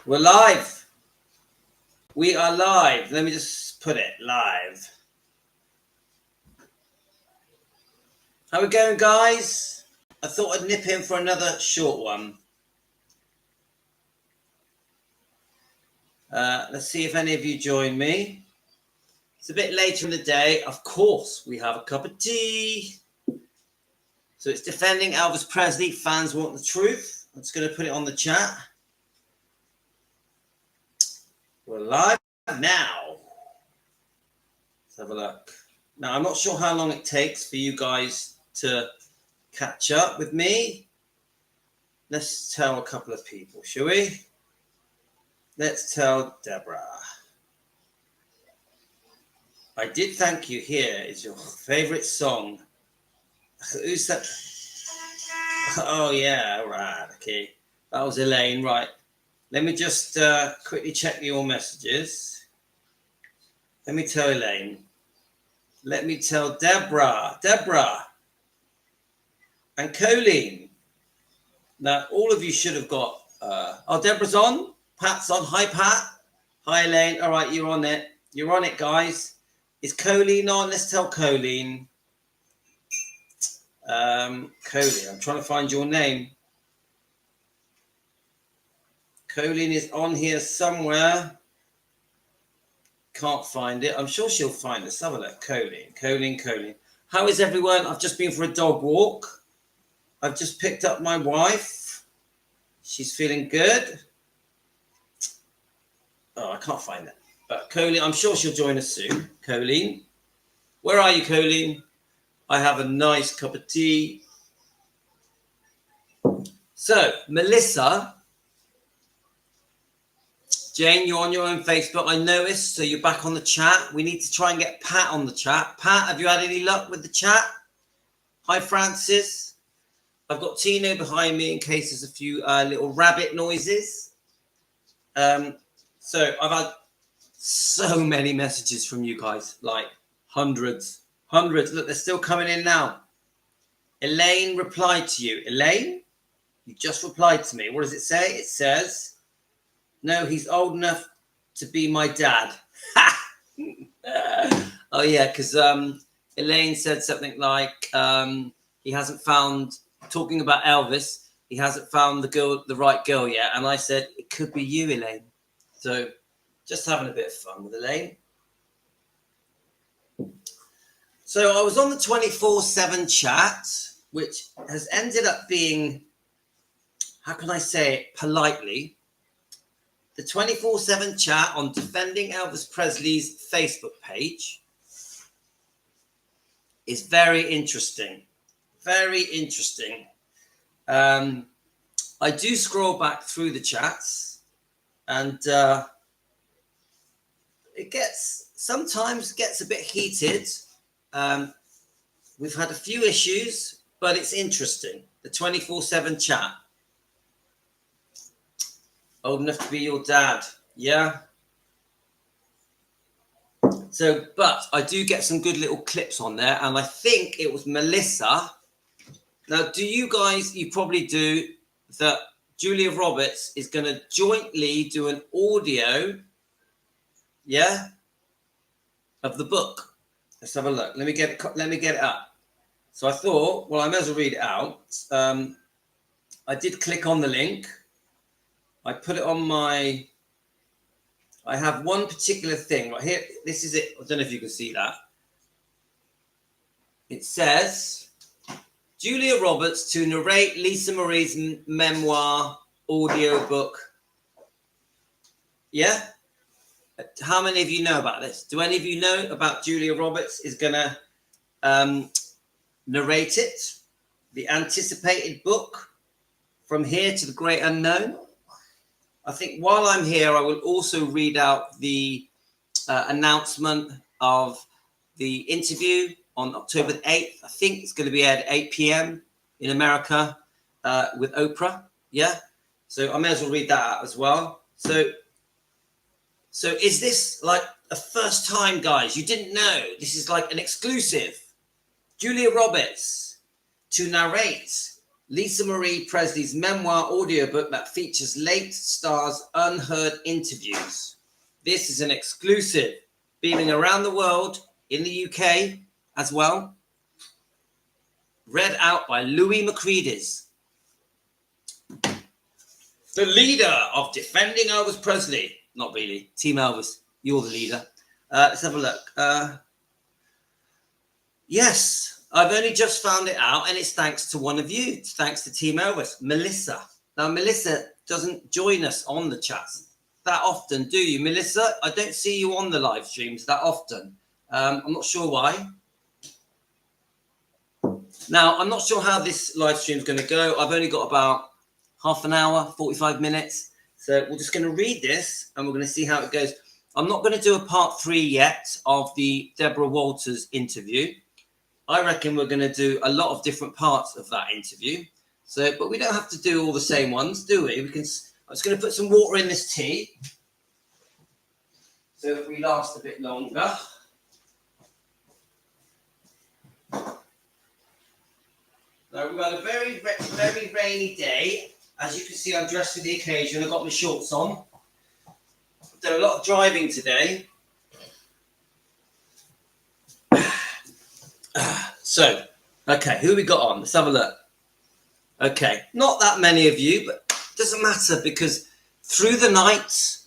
We're live. We are live. Let me just put it live. How we going, guys? I thought I'd nip in for another short one. Let's see if any of you join me. It's a bit later in the day. Of course, we have a cup of tea. So it's defending Elvis Presley. Fans want the truth. I'm just going to put it on the chat. We're live now. Let's have a look. Now, I'm not sure how long it takes for you guys to catch up with me. Let's tell a couple of people, shall we? Let's tell Deborah. I did thank you. Here is your favorite song. Who's that? Oh, yeah, right, okay. That was Elaine, right. Let me just quickly check your messages. Let me tell Elaine. Let me tell Deborah. Deborah. And Colleen. Now, all of you should have got... oh, Deborah's on. Pat's on. Hi, Pat. Hi, Elaine. All right, you're on it. You're on it, guys. Is Colleen on? Let's tell Colleen. Colleen, I'm trying to find your name. Colleen is on here somewhere. Can't find it. I'm sure she'll find us. Have a look. Colleen. How is everyone? I've just been for a dog walk. I've just picked up my wife. She's feeling good. Oh, I can't find it. But Colleen, I'm sure she'll join us soon. Colleen. Where are you, Colleen? I have a nice cup of tea. So, Melissa... Jane, you're on your own Facebook. I noticed, so you're back on the chat. We need to try and get Pat on the chat. Pat, have you had any luck with the chat? Hi, Francis. I've got Tino behind me in case there's a few little rabbit noises. So I've had so many messages from you guys, like hundreds. Look, they're still coming in now. Elaine replied to you. Elaine, you just replied to me. What does it say? It says... No, he's old enough to be my dad. Oh, yeah, because Elaine said something like he hasn't found, talking about Elvis, he hasn't found the right girl yet. And I said, it could be you, Elaine. So just having a bit of fun with Elaine. So I was on the 24/7 chat, which has ended up being, how can I say it politely? The 24/7 chat on Defending Elvis Presley's Facebook page is very interesting. Very interesting. I do scroll back through the chats and it sometimes gets a bit heated. We've had a few issues, but it's interesting. The 24/7 chat. Old enough to be your dad. Yeah. So, but I do get some good little clips on there. And I think it was Melissa. Now, do you guys, you probably do, that Julia Roberts is going to jointly do an audio, yeah, of the book. Let's have a look. Let me get it up. So I thought, well, I may as well read it out. I did click on the link. I put it on I have one particular thing right here. This is it. I don't know if you can see that. It says, Julia Roberts to narrate Lisa Marie's memoir audio book. Yeah? How many of you know about this? Do any of you know about Julia Roberts is going to narrate it? The anticipated book, From Here to the Great Unknown? I think while I'm here, I will also read out the announcement of the interview on October 8th. I think it's going to be at 8 p.m. in America with Oprah. Yeah. So I may as well read that out as well. So is this like a first time, guys? You didn't know. This is like an exclusive. Julia Roberts to narrate Lisa Marie Presley's memoir audiobook that features late stars' unheard interviews. This is an exclusive, beaming around the world, in the UK as well. Read out by Louis Macreadys, the leader of Defending Elvis Presley. Not really. Team Elvis, you're the leader. Let's have a look. Yes, I've only just found it out, and it's thanks to one of you. It's thanks to Team Elvis, Melissa. Now, Melissa doesn't join us on the chats that often, do you, Melissa? I don't see you on the live streams that often. I'm not sure why. Now, I'm not sure how this live stream is going to go. I've only got about half an hour, 45 minutes. So we're just going to read this and we're going to see how it goes. I'm not going to do a part 3 yet of the Deborah Walters interview. I reckon we're going to do a lot of different parts of that interview. So, but we don't have to do all the same ones, do we? I'm just going to put some water in this tea so that we last a bit longer. Now, we've got a very, very rainy day. As you can see, I'm dressed for the occasion. I've got my shorts on. I've done a lot of driving today. So, okay, who we got on? Let's have a look. Okay, not that many of you, but it doesn't matter because through the night,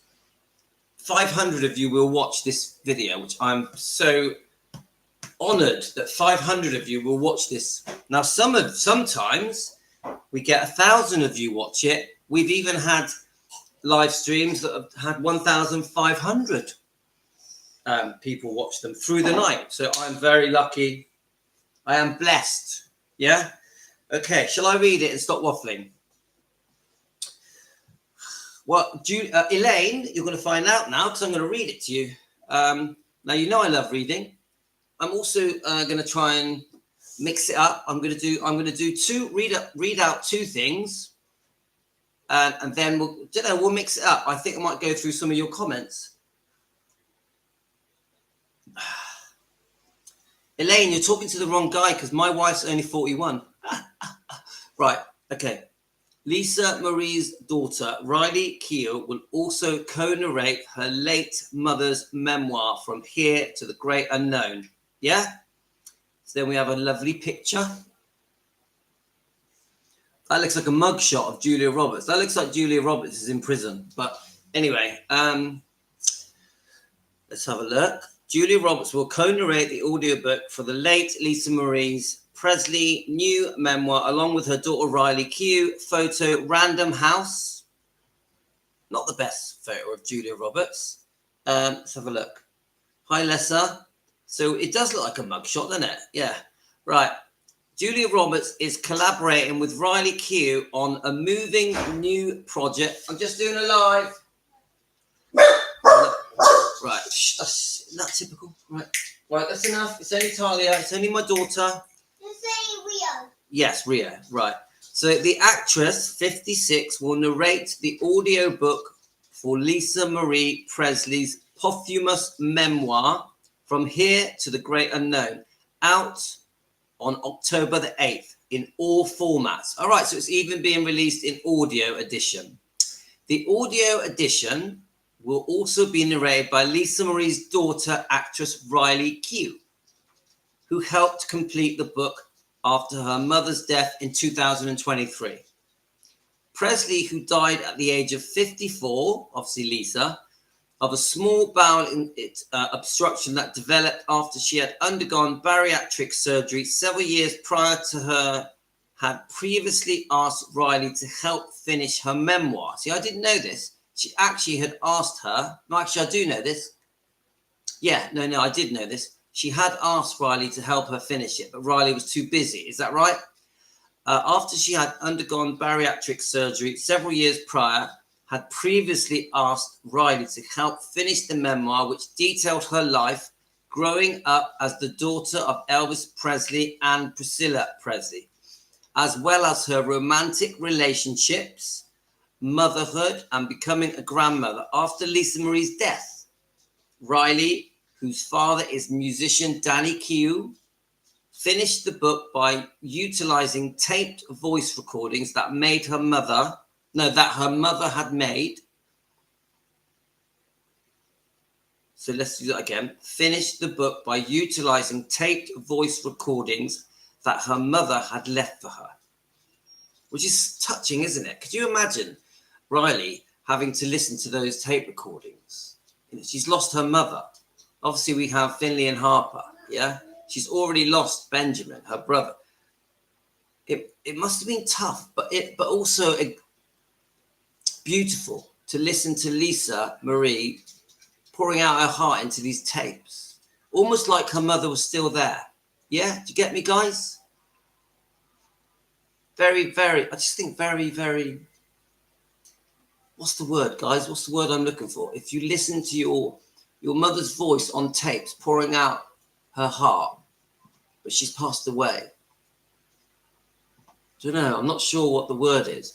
500 of you will watch this video, which I'm so honored that 500 of you will watch this. Now, sometimes we get 1,000 of you watch it. We've even had live streams that have had 1,500 people watch them through the night. So I'm very lucky. I am blessed. Yeah. Okay. Shall I read it and stop waffling? Well, Elaine, you're going to find out now because I'm going to read it to you. Now, you know I love reading. I'm also going to try and mix it up. I'm going to read out 2 things, and then we'll mix it up. I think I might go through some of your comments. Elaine, you're talking to the wrong guy because my wife's only 41. Right. Okay. Lisa Marie's daughter, Riley Keough, will also co-narrate her late mother's memoir, From Here to the Great Unknown. Yeah? So then we have a lovely picture. That looks like a mugshot of Julia Roberts. That looks like Julia Roberts is in prison. But anyway, let's have a look. Julia Roberts will co-narrate the audiobook for the late Lisa Marie's Presley new memoir, along with her daughter Riley Keough. Photo, random house. Not the best photo of Julia Roberts. Let's have a look. Hi, Lessa. So it does look like a mugshot, doesn't it? Yeah. Right. Julia Roberts is collaborating with Riley Keough on a moving new project. I'm just doing a live. Right. Isn't that typical? Right. Right, that's enough. It's only Talia. It's only my daughter. You're saying Rio. Yes, Rio. Right. So the actress, 56, will narrate the audiobook for Lisa Marie Presley's posthumous memoir, From Here to the Great Unknown, out on October the 8th in all formats. All right, so it's even being released in audio edition. The audio edition will also be narrated by Lisa Marie's daughter, actress Riley Keough, who helped complete the book after her mother's death in 2023. Presley, who died at the age of 54, obviously Lisa, of a small bowel obstruction that developed after she had undergone bariatric surgery several years prior to her, had previously asked Riley to help finish her memoir. See, I didn't know this. She actually had asked her. No, actually, I do know this. Yeah, no, I did know this. She had asked Riley to help her finish it, but Riley was too busy. Is that right? After she had undergone bariatric surgery several years prior, had previously asked Riley to help finish the memoir, which detailed her life growing up as the daughter of Elvis Presley and Priscilla Presley, as well as her romantic relationships, motherhood, and becoming a grandmother after Lisa Marie's death. Riley, whose father is musician Danny Keough, finished the book by utilizing taped voice recordings that her mother had made. So let's do that again. Finished the book by utilizing taped voice recordings that her mother had left for her. Which is touching, isn't it? Could you imagine Riley having to listen to those tape recordings? You know, she's lost her mother. Obviously, we have Finley and Harper, yeah? She's already lost Benjamin, her brother. It must have been tough, but also beautiful to listen to Lisa Marie pouring out her heart into these tapes. Almost like her mother was still there. Yeah? Do you get me, guys? Very, very, I just think very, very, what's the word, guys? What's the word I'm looking for? If you listen to your mother's voice on tapes pouring out her heart, but she's passed away. I don't know, I'm not sure what the word is.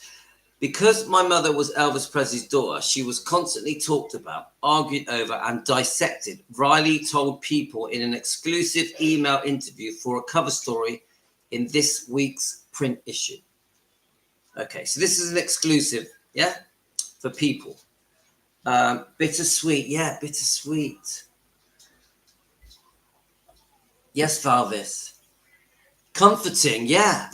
Because my mother was Elvis Presley's daughter, she was constantly talked about, argued over, and dissected. Riley told people in an exclusive email interview for a cover story in this week's print issue. Okay, so this is an exclusive, yeah, for people. Bittersweet, yeah, bittersweet. Yes, Valvis. Comforting, yeah.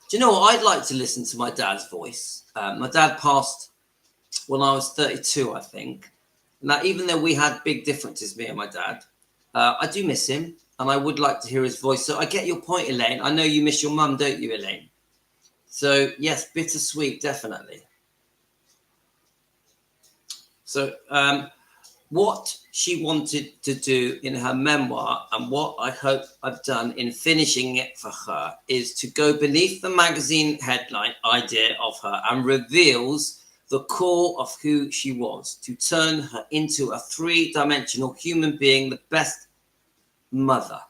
Do you know what? I'd like to listen to my dad's voice. My dad passed when I was 32, I think. Now, even though we had big differences, me and my dad, I do miss him. And I would like to hear his voice. So I get your point, Elaine. I know you miss your mum, don't you, Elaine? So, yes, bittersweet, definitely. So, what she wanted to do in her memoir and what I hope I've done in finishing it for her is to go beneath the magazine headline idea of her and reveals the core of who she was, to turn her into a three-dimensional human being, the best mother,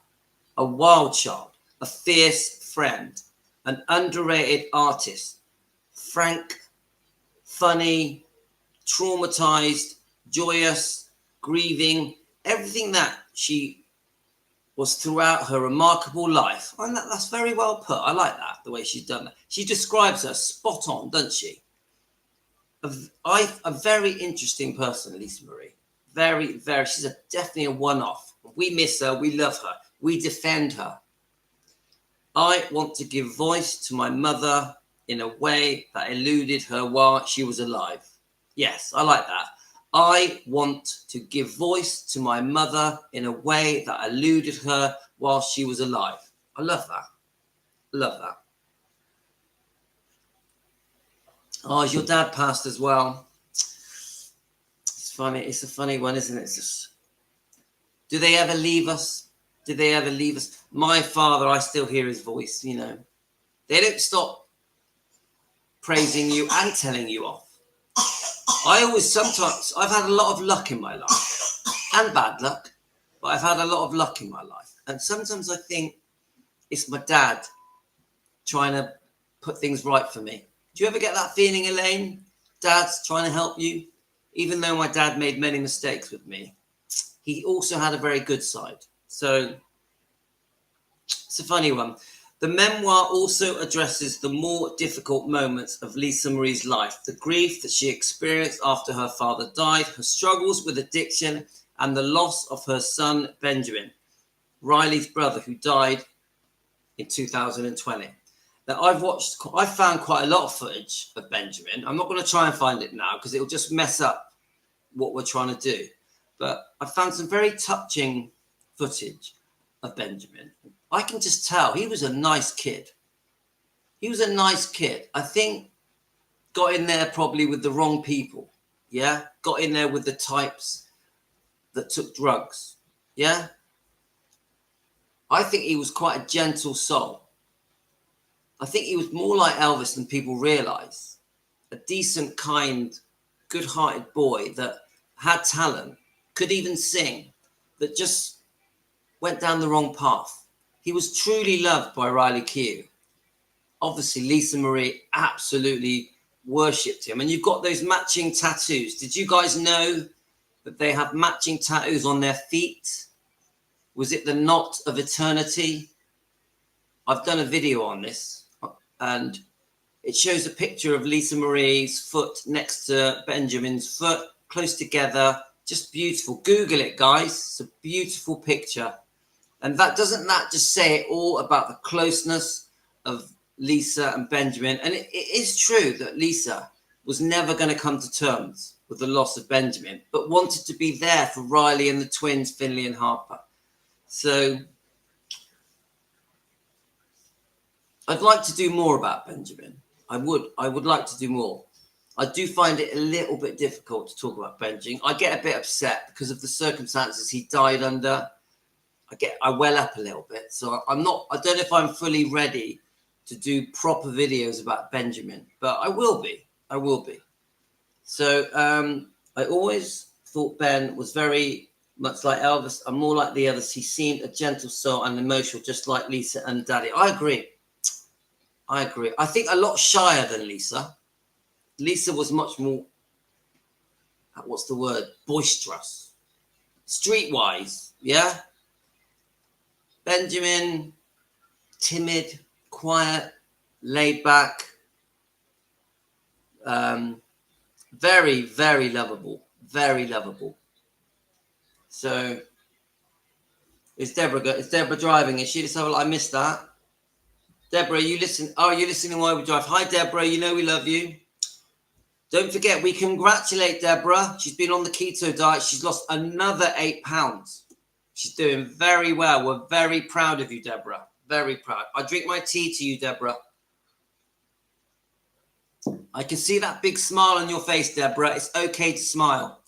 a wild child, a fierce friend, an underrated artist, frank, funny, traumatized, joyous, grieving, everything that she was throughout her remarkable life. And that's very well put. I like that, the way she's done that. She describes her spot on, doesn't she? A very interesting person, Lisa Marie. Very, very, she's definitely a one-off. We miss her, we love her, we defend her. I want to give voice to my mother in a way that eluded her while she was alive. Yes, I like that. I want to give voice to my mother in a way that eluded her while she was alive. I love that. Love that. Oh, your dad passed as well. It's funny. It's a funny one, isn't it? It's just, do they ever leave us? Did they ever leave us? My father, I still hear his voice, you know. They don't stop praising you and telling you off. I've had a lot of luck in my life and bad luck, but I've had a lot of luck in my life. And sometimes I think it's my dad trying to put things right for me. Do you ever get that feeling, Elaine? Dad's trying to help you? Even though my dad made many mistakes with me, he also had a very good side. So it's a funny one. The memoir also addresses the more difficult moments of Lisa Marie's life, the grief that she experienced after her father died, her struggles with addiction, and the loss of her son, Benjamin, Riley's brother, who died in 2020. Now, I've found quite a lot of footage of Benjamin. I'm not going to try and find it now because it will just mess up what we're trying to do. But I found some very touching footage of Benjamin. I can just tell he was a nice kid. He was a nice kid. I think got in there probably with the wrong people. Yeah. Got in there with the types that took drugs. Yeah. I think he was quite a gentle soul. I think he was more like Elvis than people realize. A decent, kind, good-hearted boy that had talent, could even sing, that just went down the wrong path. He was truly loved by Riley Keough. Obviously, Lisa Marie absolutely worshipped him. And you've got those matching tattoos. Did you guys know that they have matching tattoos on their feet? Was it the knot of eternity? I've done a video on this, and it shows a picture of Lisa Marie's foot next to Benjamin's foot, close together. Just beautiful. Google it, guys. It's a beautiful picture. And doesn't that just say it all about the closeness of Lisa and Benjamin? And it is true that Lisa was never going to come to terms with the loss of Benjamin, but wanted to be there for Riley and the twins, Finley and Harper. So I'd like to do more about Benjamin. I would like to do more. I do find it a little bit difficult to talk about Benjamin. I get a bit upset because of the circumstances he died under. I well up a little bit. So I don't know if I'm fully ready to do proper videos about Benjamin, but I will be. So I always thought Ben was very much like Elvis and more like the others. He seemed a gentle soul and emotional, just like Lisa and Daddy. I agree. I think a lot shyer than Lisa. Lisa was much more, what's the word? Boisterous. Streetwise, yeah? Benjamin, timid, quiet, laid back. Very, very lovable. Very lovable. So, is Deborah driving? Is she? So I missed that. Deborah, you listen? Oh, you're listening while we drive. Hi, Deborah. You know we love you. Don't forget, we congratulate Deborah. She's been on the keto diet. She's lost another 8 pounds. She's doing very well. We're very proud of you, Deborah. Very proud. I drink my tea to you, Deborah. I can see that big smile on your face, Deborah. It's okay to smile.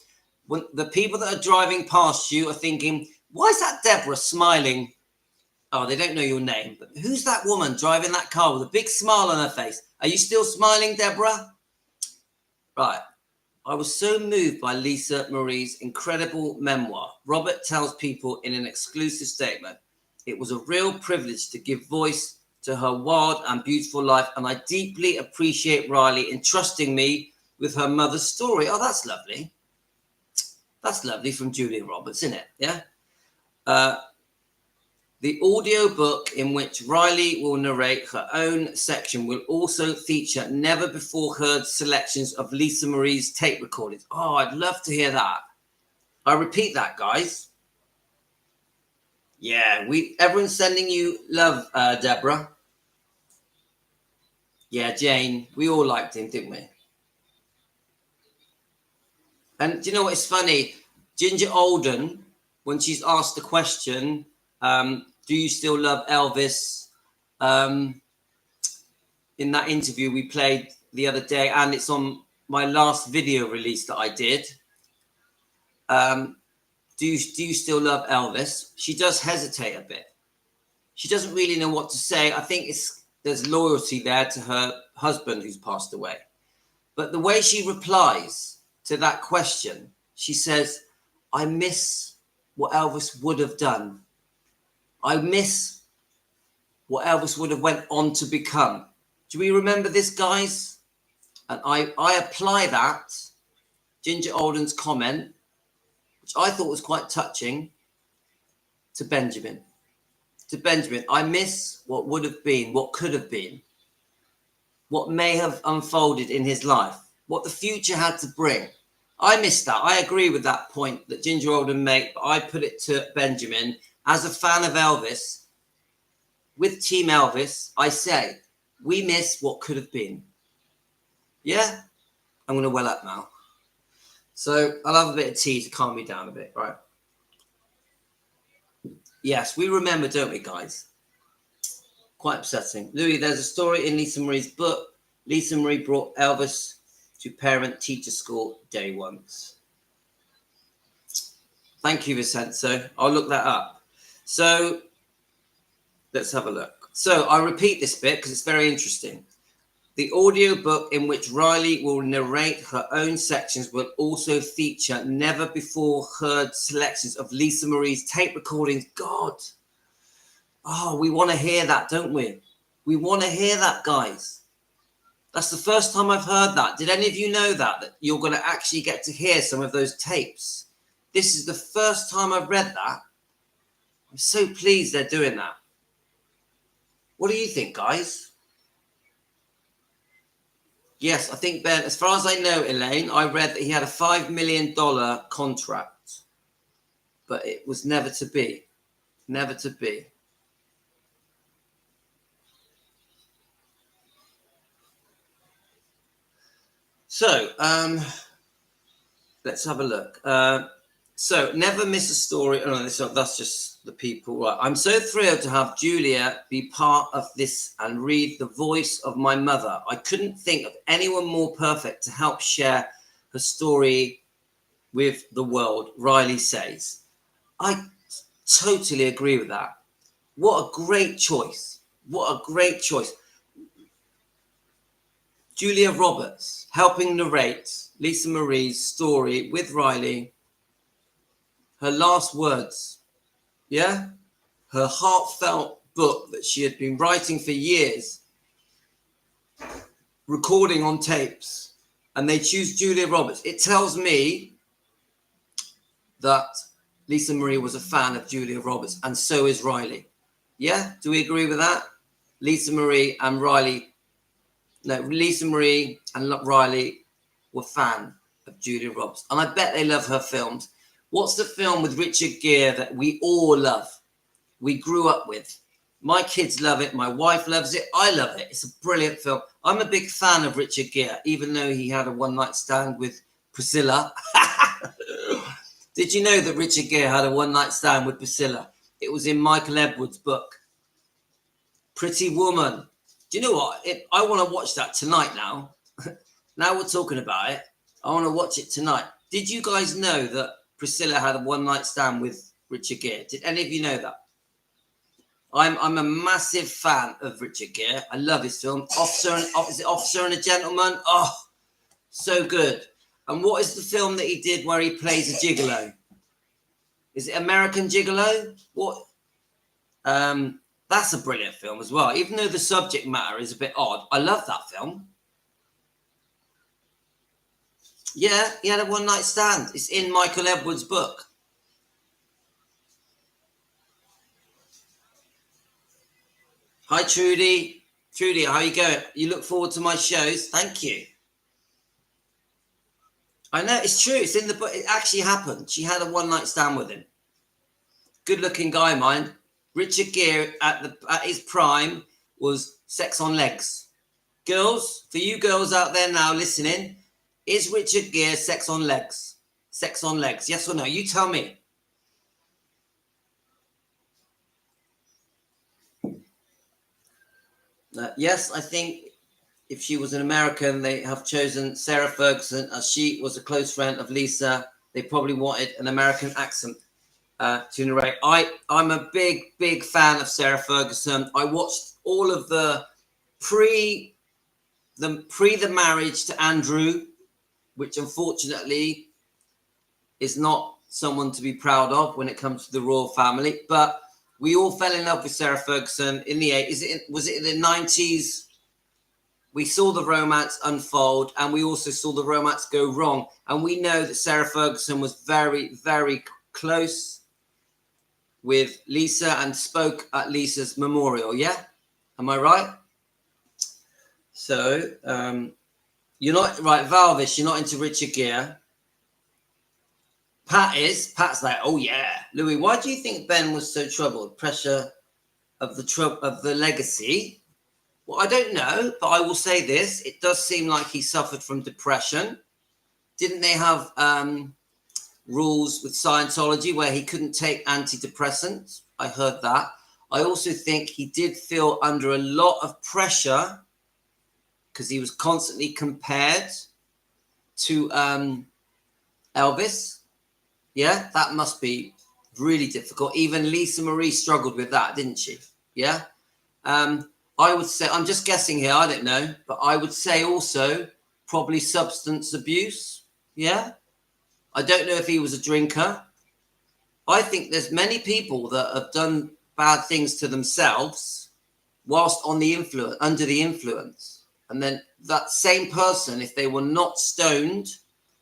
When the people that are driving past you are thinking, why is that Deborah smiling? Oh, they don't know your name. But who's that woman driving that car with a big smile on her face? Are you still smiling, Deborah? Right. I was so moved by Lisa Marie's incredible memoir. Robert tells people in an exclusive statement, it was a real privilege to give voice to her wild and beautiful life, and I deeply appreciate Riley entrusting me with her mother's story. Oh, that's lovely. That's lovely from Julia Roberts, isn't it? Yeah. The audio book in which Riley will narrate her own section will also feature never before heard selections of Lisa Marie's tape recordings. Oh, I'd love to hear that. I repeat that, guys. Yeah, everyone's sending you love, Deborah. Yeah, Jane, we all liked him, didn't we? And do you know what is funny? Ginger Alden, when she's asked the question, do you still love Elvis? In that interview we played the other day, and it's on my last video release that I did. Do you still love Elvis? She does hesitate a bit. She doesn't really know what to say. I think there's loyalty there to her husband who's passed away. But the way she replies to that question, she says, I miss what Elvis would have done. I miss what Elvis would have went on to become. Do we remember this, guys? And I apply that, Ginger Alden's comment, which I thought was quite touching, to Benjamin. To Benjamin, I miss what would have been, what could have been, what may have unfolded in his life, what the future had to bring. I miss that. I agree with that point that Ginger Alden made, but I put it to Benjamin. As a fan of Elvis, with Team Elvis, I say, we miss what could have been. Yeah? I'm going to well up now. So I'll have a bit of tea to calm me down a bit, right? Yes, we remember, don't we, guys? Quite upsetting. Louis, there's a story in Lisa Marie's book. Lisa Marie brought Elvis to parent-teacher school day once. Thank you, Vincenzo. I'll look that up. So let's have a look. So I repeat this bit because it's very interesting. The audio book in which Riley will narrate her own sections will also feature never before heard selections of Lisa Marie's tape recordings. God. Oh, we want to hear that, don't we? We want to hear that, guys. That's the first time I've heard that. Did any of you know that you're going to actually get to hear some of those tapes? This is the first time I've read that. I'm so pleased they're doing that. What do you think, guys? Yes, I think Ben, as far as I know, Elaine, I read that he had a $5 million contract, but it was never to be. Never to be. So, let's have a look. So, never miss a story. Oh, no, that's just the people. Right. I'm so thrilled to have Julia be part of this and read the voice of my mother. I couldn't think of anyone more perfect to help share her story with the world, Riley says. I totally agree with that. What a great choice. What a great choice. Julia Roberts helping narrate Lisa Marie's story with Riley. Her last words, yeah? Her heartfelt book that she had been writing for years, recording on tapes, and they choose Julia Roberts. It tells me that Lisa Marie was a fan of Julia Roberts, and so is Riley. Yeah? Do we agree with that? Lisa Marie and Riley. No, Lisa Marie and Riley were fan of Julia Roberts. And I bet they love her films. What's the film with Richard Gere that we all love? We grew up with. My kids love it. My wife loves it. I love it. It's a brilliant film. I'm a big fan of Richard Gere, even though he had a one-night stand with Priscilla. Did you know that Richard Gere had a one-night stand with Priscilla? It was in Michael Edwards' book, Pretty Woman. Do you know what? I want to watch that tonight now. Now we're talking about it. I want to watch it tonight. Did you guys know that Priscilla had a one-night stand with Richard Gere? Did any of you know that? I'm a massive fan of Richard Gere. I love his film. Is it Officer and a Gentleman? Oh, so good. And what is the film that he did where he plays a gigolo? Is it American Gigolo? What? That's a brilliant film as well. Even though the subject matter is a bit odd, I love that film. Yeah, he had a one-night stand. It's in Michael Edwards' book. Hi, Trudy. Trudy, how are you going? You look forward to my shows? Thank you. I know, it's true. It's in the book. It actually happened. She had a one-night stand with him. Good-looking guy, mind. Richard Gere at his prime was sex on legs. Girls, for you girls out there now listening, is Richard Gere sex on legs? Sex on legs, yes or no? You tell me. Yes, I think if she was an American, they have chosen Sarah Ferguson as she was a close friend of Lisa. They probably wanted an American accent to narrate. I'm a big fan of Sarah Ferguson. I watched all of the pre the marriage to Andrew, which unfortunately is not someone to be proud of when it comes to the royal family. But we all fell in love with Sarah Ferguson in the 80s. Was it in the 90s? We saw the romance unfold, and we also saw the romance go wrong. And we know that Sarah Ferguson was very, very close with Lisa and spoke at Lisa's memorial. Yeah? Am I right? So, you're not, right, Valvis, you're not into Richard Gere. Pat's like, oh yeah. Louis, why do you think Ben was so troubled? Pressure of the legacy? Well, I don't know, but I will say this. It does seem like he suffered from depression. Didn't they have rules with Scientology where he couldn't take antidepressants? I heard that. I also think he did feel under a lot of pressure because he was constantly compared to Elvis. Yeah, that must be really difficult. Even Lisa Marie struggled with that, didn't she? Yeah. I would say, I'm just guessing here, I don't know, but I would say also probably substance abuse. Yeah. I don't know if he was a drinker. I think there's many people that have done bad things to themselves whilst on the influence, under the influence. And then that same person, if they were not stoned,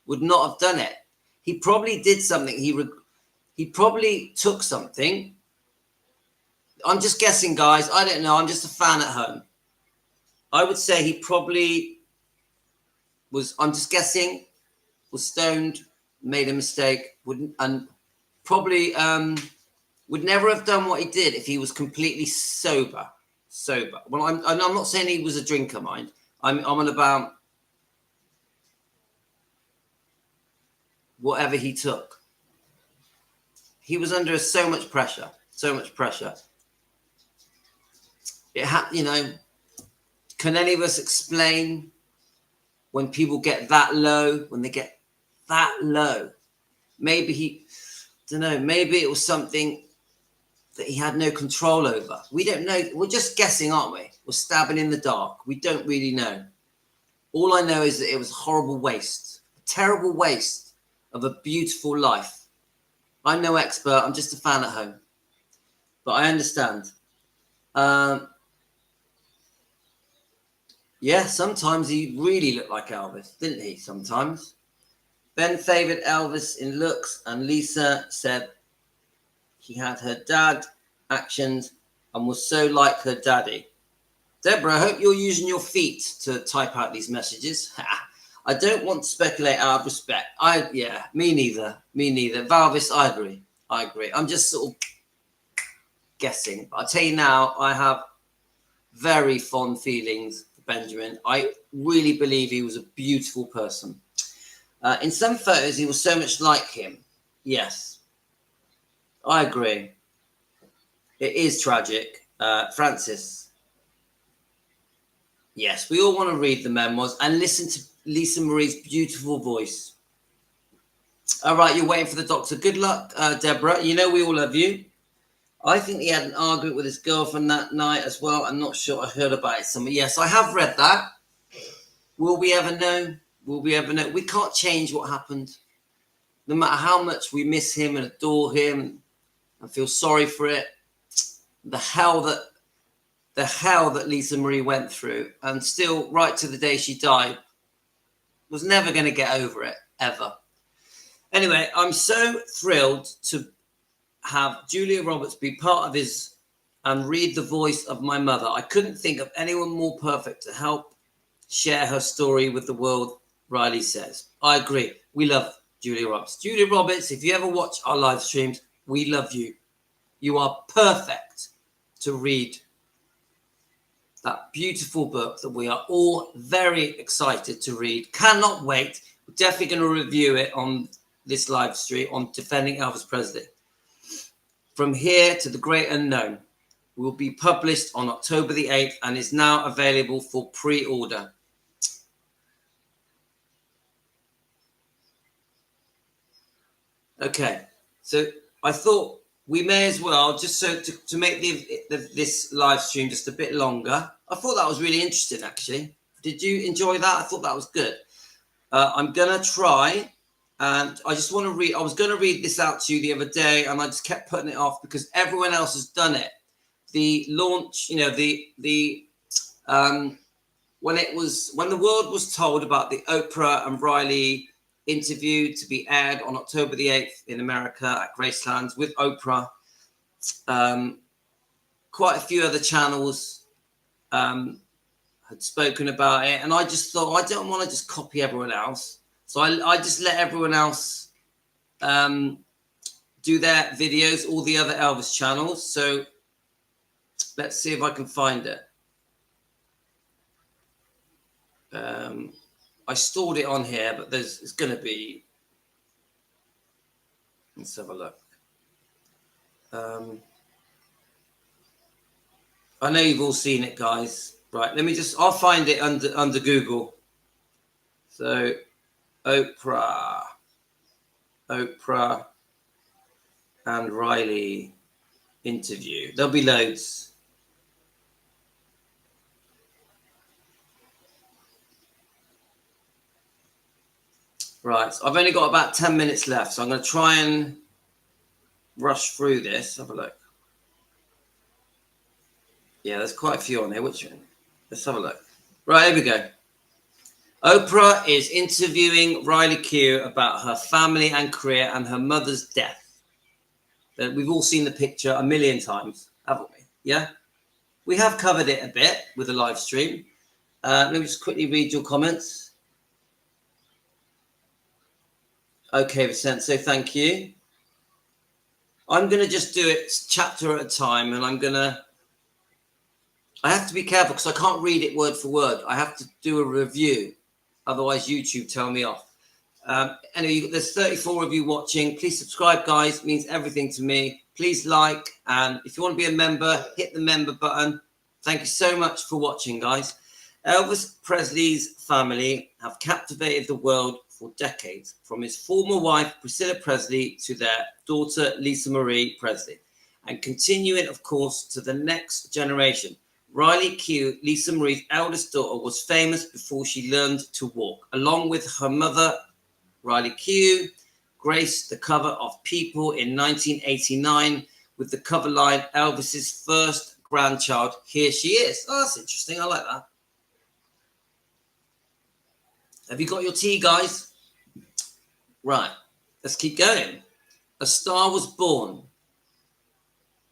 would not have done it. He probably did something. He probably took something. I'm just guessing, guys. I don't know. I'm just a fan at home. I would say he probably was, I'm just guessing, was stoned, made a mistake, and probably would never have done what he did if he was completely sober. Well, I'm not saying he was a drinker, mind. I'm on about whatever he took. He was under so much pressure. It had, you know, can any of us explain when people get that low, when they get that low? Maybe maybe it was something that he had no control over. We don't know. We're just guessing, aren't we? We're stabbing in the dark. We don't really know. All I know is that it was a horrible waste, a terrible waste of a beautiful life. I'm no expert. I'm just a fan at home. But I understand. Yeah, sometimes he really looked like Elvis, didn't he? Sometimes. Ben favoured Elvis in looks, and Lisa said he had her dad actions and was so like her daddy. Deborah, I hope you're using your feet to type out these messages. I don't want to speculate out of respect. Me neither. Valvis, I agree. I'm just sort of guessing. But I'll tell you now, I have very fond feelings for Benjamin. I really believe he was a beautiful person. In some photos, he was so much like him. Yes, I agree. It is tragic. Francis. Yes, we all want to read the memoirs and listen to Lisa Marie's beautiful voice. All right, you're waiting for the doctor. Good luck, Deborah. You know we all love you. I think he had an argument with his girlfriend that night as well. I'm not sure. I heard about it somewhere. Yes, I have read that. Will we ever know? We can't change what happened. No matter how much we miss him and adore him and feel sorry for it, the hell that Lisa Marie went through, and still right to the day she died, was never going to get over it, ever. Anyway, I'm so thrilled to have Julia Roberts be part of his and read the voice of my mother. I couldn't think of anyone more perfect to help share her story with the world, Riley says. I agree. We love Julia Roberts. Julia Roberts, if you ever watch our live streams, we love you. You are perfect to read that beautiful book that we are all very excited to read. Cannot wait. We're definitely going to review it on this live stream on Defending Elvis Presley. From Here to the Great Unknown will be published on October the 8th and is now available for pre-order. Okay, so I thought we may as well, just so to make this live stream just a bit longer. I thought that was really interesting, actually. Did you enjoy that? I thought that was good. I'm going to try, and I just want to read. I was going to read this out to you the other day, and I just kept putting it off because everyone else has done it. The launch, you know, when the world was told about the Oprah and Riley interview to be aired on October the 8th in America at Graceland with Oprah. Quite a few other channels had spoken about it, and I just thought I don't want to just copy everyone else, so I just let everyone else do their videos, all the other Elvis channels. So let's see if I can find it. I stored it on here, but it's going to be. Let's have a look. I know you've all seen it, guys. Right, I'll find it under Google. So, Oprah and Riley interview. There'll be loads. Right, so I've only got about 10 minutes left, so I'm going to try and rush through this. Have a look. Yeah, there's quite a few on here. Which one? Let's have a look. Right, here we go. Oprah is interviewing Riley Keough about her family and career and her mother's death. We've all seen the picture a million times, haven't we? Yeah, we have covered it a bit with the live stream. Let me just quickly read your comments. Okay, Vincenzo, thank you. I'm going to just do it chapter at a time, and I have to be careful because I can't read it word for word. I have to do a review. Otherwise, YouTube tell me off. Anyway, there's 34 of you watching. Please subscribe, guys. It means everything to me. Please like. And if you want to be a member, hit the member button. Thank you so much for watching, guys. Elvis Presley's family have captivated the world for decades, from his former wife, Priscilla Presley, to their daughter, Lisa Marie Presley, and continuing, of course, to the next generation. Riley Keough, Lisa Marie's eldest daughter, was famous before she learned to walk. Along with her mother, Riley Keough, graced the cover of People in 1989 with the cover line, Elvis's first grandchild, here she is. Oh, that's interesting. I like that. Have you got your tea, guys? Right, let's keep going. A star was born,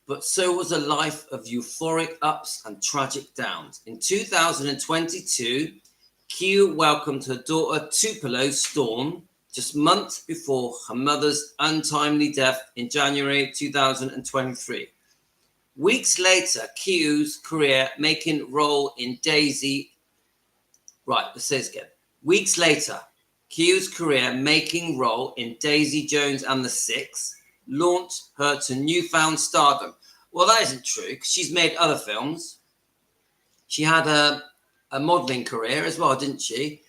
but so was a life of euphoric ups and tragic downs. In 2022, Keough welcomed her daughter Tupelo Storm just months before her mother's untimely death in January 2023. Weeks later, Keough's career making role in Daisy... Right, let's say this again. Weeks later, Keough's career making role in Daisy Jones and the Six launched her to newfound stardom. Well, that isn't true, because she's made other films. She had a modeling career as well, didn't she?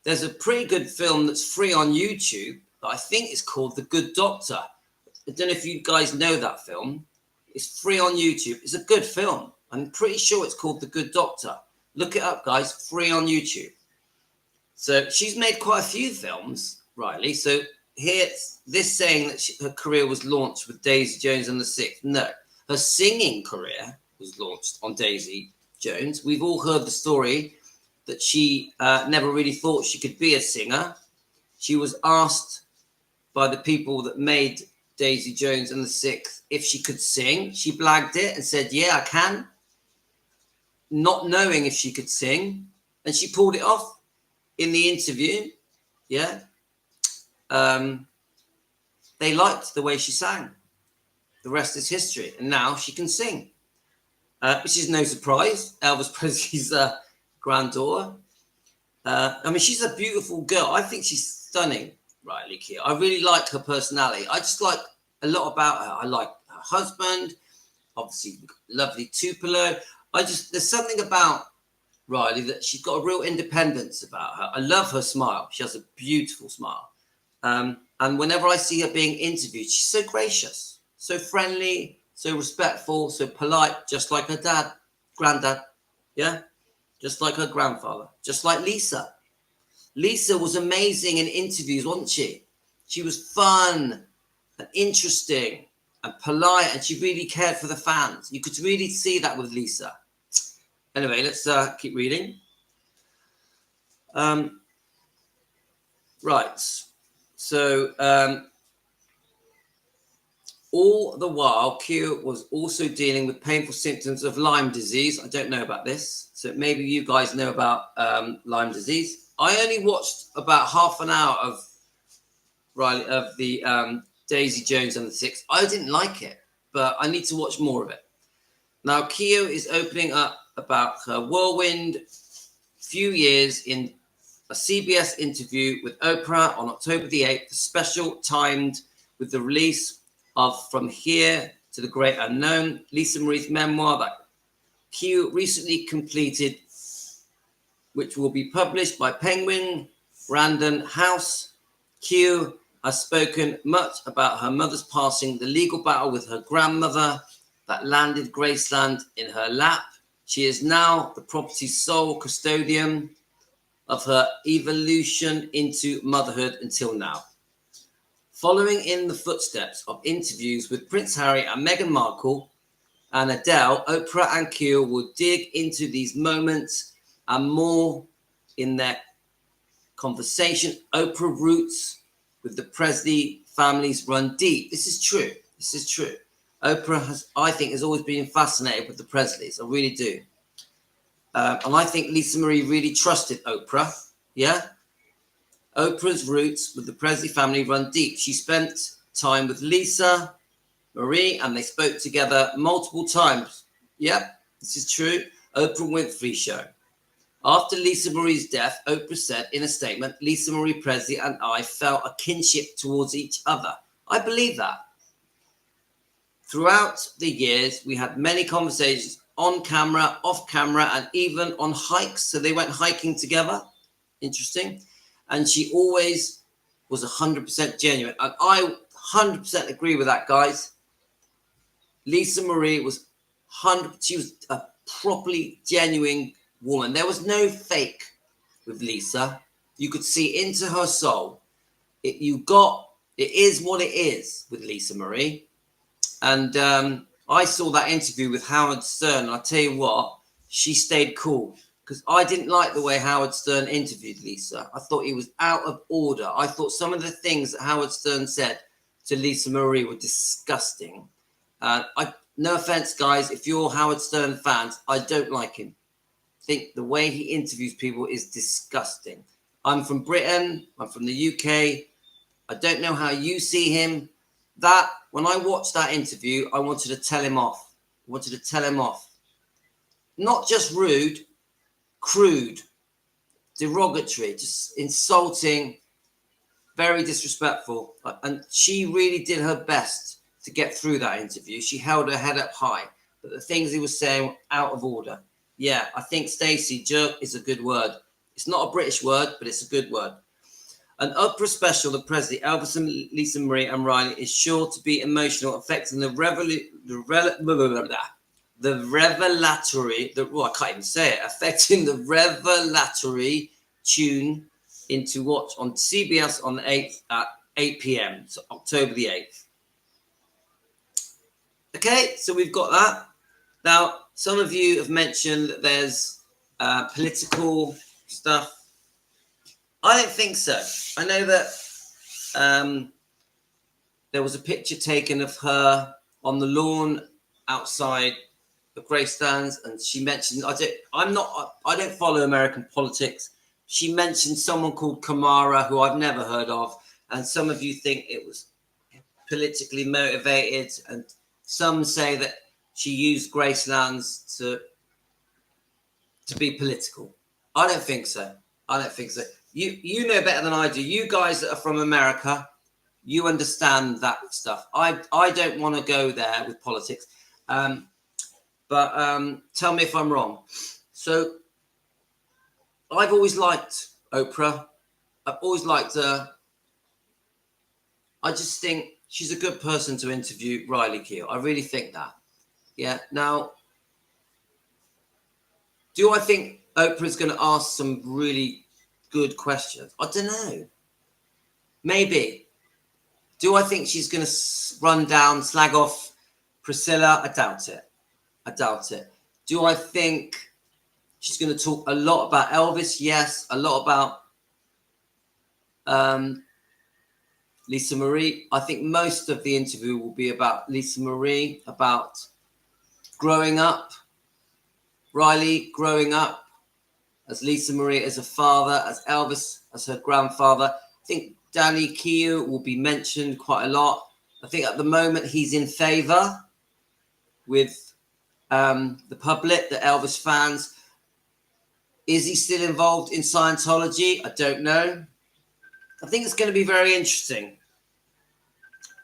There's a pretty good film that's free on YouTube that I think is called The Good Doctor. I don't know if you guys know that film. It's free on YouTube. It's a good film. I'm pretty sure it's called The Good Doctor. Look it up, guys. Free on YouTube. So she's made quite a few films, Riley. So here's this saying that her career was launched with Daisy Jones and the Six. No, her singing career was launched on Daisy Jones. We've all heard the story that she never really thought she could be a singer. She was asked by the people that made Daisy Jones and the Six if she could sing. She blagged it and said, yeah, I can. Not knowing if she could sing. And she pulled it off in the interview. Yeah. They liked the way she sang. The rest is history. And now she can sing. Which is no surprise. Elvis Presley's granddaughter. I mean, she's a beautiful girl. I think she's stunning, Riley Keough. I really like her personality. I just like a lot about her. I like her husband. Obviously, lovely Tupelo. There's something about Riley that she's got a real independence about her. I love her smile. She has a beautiful smile. And whenever I see her being interviewed, she's so gracious, so friendly, so respectful, so polite, just like her granddad. Yeah. Just like her grandfather, just like Lisa. Lisa was amazing in interviews, wasn't she? She was fun and interesting and polite, and she really cared for the fans. You could really see that with Lisa. Anyway, let's keep reading. Right. So, all the while, Keough was also dealing with painful symptoms of Lyme disease. I don't know about this, so maybe you guys know about Lyme disease. I only watched about half an hour of the Daisy Jones and the Six. I didn't like it, but I need to watch more of it. Now, Keough is opening up about her whirlwind few years in a CBS interview with Oprah on October the 8th, special timed with the release of From Here to the Great Unknown, Lisa Marie's memoir that Keough recently completed, which will be published by Penguin Random House. Keough has spoken much about her mother's passing, the legal battle with her grandmother that landed Graceland in her lap. She is now the property's sole custodian of her evolution into motherhood until now. Following in the footsteps of interviews with Prince Harry and Meghan Markle and Adele, Oprah and Keough will dig into these moments and more in their conversation. Oprah roots with the Presley families run deep. This is true. This is true. Oprah I think, has always been fascinated with the Presleys. I really do. And I think Lisa Marie really trusted Oprah. Yeah. Oprah's roots with the Presley family run deep. She spent time with Lisa Marie and they spoke together multiple times. Yep, this is true. Oprah Winfrey Show. After Lisa Marie's death, Oprah said in a statement, Lisa Marie Presley and I felt a kinship towards each other. I believe that. Throughout the years, we had many conversations on camera, off camera, and even on hikes. So they went hiking together. Interesting. And she always was 100% genuine. And I 100% agree with that, guys. Lisa Marie was 100%, she was a properly genuine woman. There was no fake with Lisa. You could see into her soul. It is what it is with Lisa Marie. And I saw that interview with Howard Stern. And I'll tell you what, she stayed cool. Because I didn't like the way Howard Stern interviewed Lisa. I thought he was out of order. I thought some of the things that Howard Stern said to Lisa Marie were disgusting. No offense, guys, if you're Howard Stern fans, I don't like him. I think the way he interviews people is disgusting. I'm from Britain. I'm from the UK. I don't know how you see him. When I watched that interview, I wanted to tell him off. Not just rude, crude, derogatory, just insulting, very disrespectful. And she really did her best to get through that interview. She held her head up high, but the things he was saying were out of order. Yeah, I think Stacey, jerk is a good word. It's not a British word, but it's a good word. An Oprah special, The Presley, Elvis and Lisa Marie and Riley, is sure to be emotional, affecting affecting the revelatory tune into watch on CBS on the 8th at 8 p.m. So October the 8th. Okay, so we've got that. Now, some of you have mentioned that there's political stuff. I don't think so. I know that there was a picture taken of her on the lawn outside the Gracelands, and she mentioned I don't follow American politics. She mentioned someone called Kamara, who I've never heard of, and some of you think it was politically motivated, and some say that she used Gracelands to be political. I don't think so. You know better than I do. You guys that are from America, you understand that stuff. I don't want to go there with politics. But tell me if I'm wrong. So I've always liked Oprah. I've always liked her. I just think she's a good person to interview, Riley Keough. I really think that. Yeah. Now, do I think Oprah's going to ask some really good questions? I don't know. Maybe. Do I think she's going to run down, slag off Priscilla? I doubt it. Do I think she's going to talk a lot about Elvis? Yes. A lot about Lisa Marie. I think most of the interview will be about Lisa Marie, about growing up, Riley growing up as Lisa Marie, as a father, as Elvis, as her grandfather. I think Danny Keough will be mentioned quite a lot. I think at the moment he's in favor with the public, the Elvis fans. Is he still involved in Scientology? I don't know. I think it's going to be very interesting.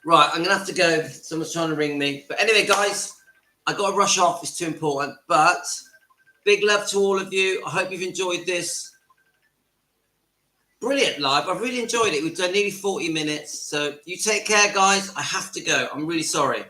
Right, I'm going to have to go. Someone's trying to ring me. But anyway, guys, I got to rush off. It's too important. But big love to all of you. I hope you've enjoyed this. Brilliant live. I've really enjoyed it. We've done nearly 40 minutes. So you take care, guys. I have to go. I'm really sorry.